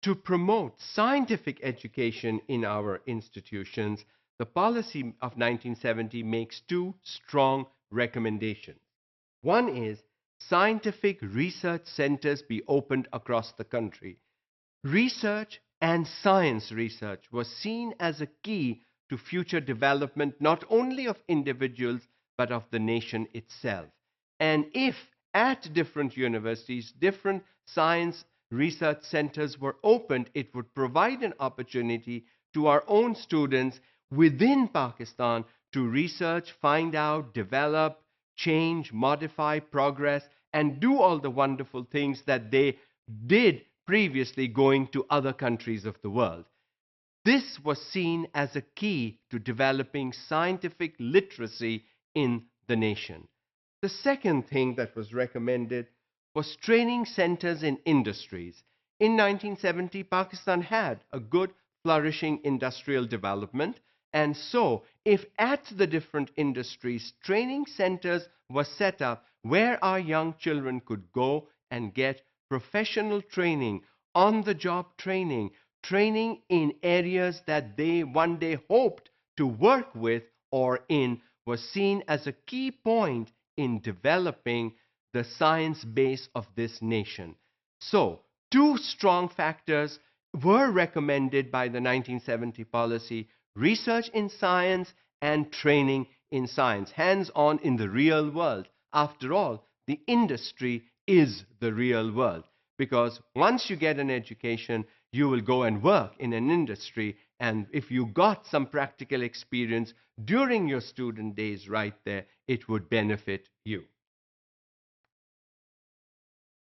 To promote scientific education in our institutions, the policy of 1970 makes two strong recommendations. One is scientific research centers be opened across the country. Research and science research was seen as a key to future development not only of individuals but of the nation itself. And if at different universities, different science research centers were opened, it would provide an opportunity to our own students within Pakistan to research, find out, develop, change, modify, progress, and do all the wonderful things that they did previously going to other countries of the world. This was seen as a key to developing scientific literacy in the nation. The second thing that was recommended was training centers in industries. In 1970, Pakistan had a good, flourishing industrial development, and so if at the different industries training centers were set up where our young children could go and get professional training, on the job training, training in areas that they one day hoped to work with or in, was seen as a key point in developing the science base of this nation. So, two strong factors were recommended by the 1970 policy: research in science and training in science, hands-on in the real world. After all, the industry is the real world, because once you get an education, you will go and work in an industry, and if you got some practical experience during your student days right there, it would benefit you.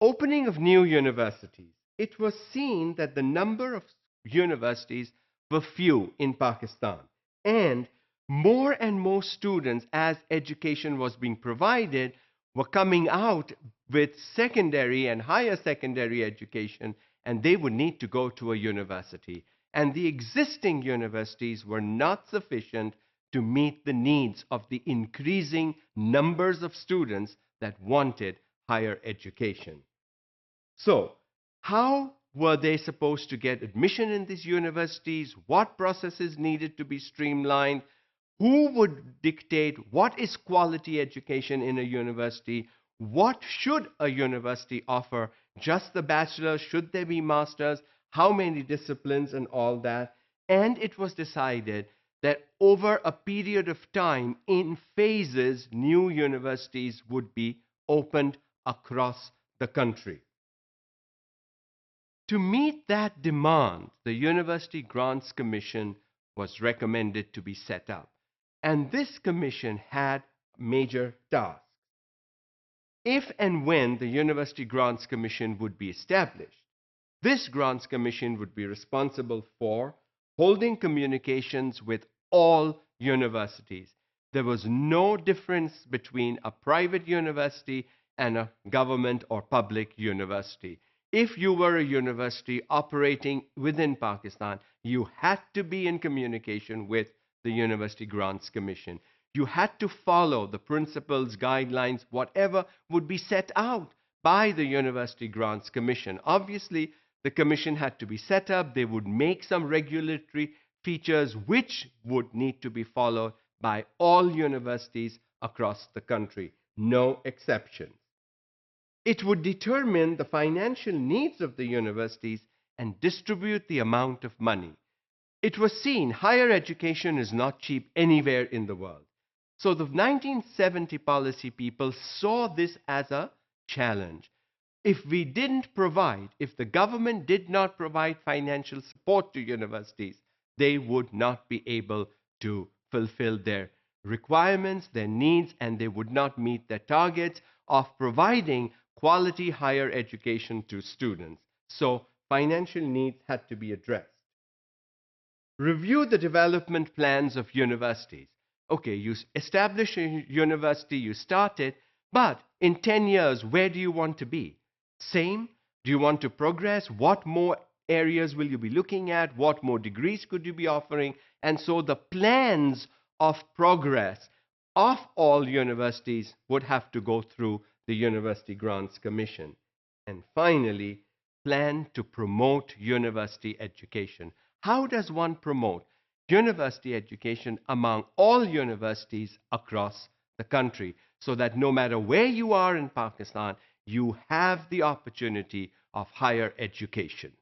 Opening of new universities. It was seen that the number of universities were few in Pakistan, and more students, as education was being provided, were coming out with secondary and higher secondary education, and they would need to go to a university. And the existing universities were not sufficient to meet the needs of the increasing numbers of students that wanted higher education. So, how were they supposed to get admission in these universities? What processes needed to be streamlined? Who would dictate what is quality education in a university? What should a university offer? Just the bachelor? Should there be masters? How many disciplines and all that? And it was decided that over a period of time, in phases, new universities would be opened across the country. To meet that demand, the University Grants Commission was recommended to be set up. And this commission had major tasks. If and when the University Grants Commission would be established, this Grants Commission would be responsible for holding communications with all universities. There was no difference between a private university and a government or public university. If you were a university operating within Pakistan, you had to be in communication with the University Grants Commission. You had to follow the principles, guidelines, whatever would be set out by the University Grants Commission. Obviously, the commission had to be set up. They would make some regulatory features which would need to be followed by all universities across the country. No exceptions. It would determine the financial needs of the universities and distribute the amount of money. It was seen higher education is not cheap anywhere in the world. So the 1970 policy people saw this as a challenge. If we didn't provide, if the government did not provide financial support to universities, they would not be able to fulfill their requirements, their needs, and they would not meet their targets of providing quality higher education to students. So financial needs had to be addressed. Review the development plans of universities. Okay, you establish a university, you start it, but in 10 years, where do you want to be? Same? Do you want to progress? What more areas will you be looking at? What more degrees could you be offering? And so the plans of progress of all universities would have to go through the University Grants Commission. And finally, plan to promote university education. How does one promote university education among all universities across the country so that no matter where you are in Pakistan, you have the opportunity of higher education?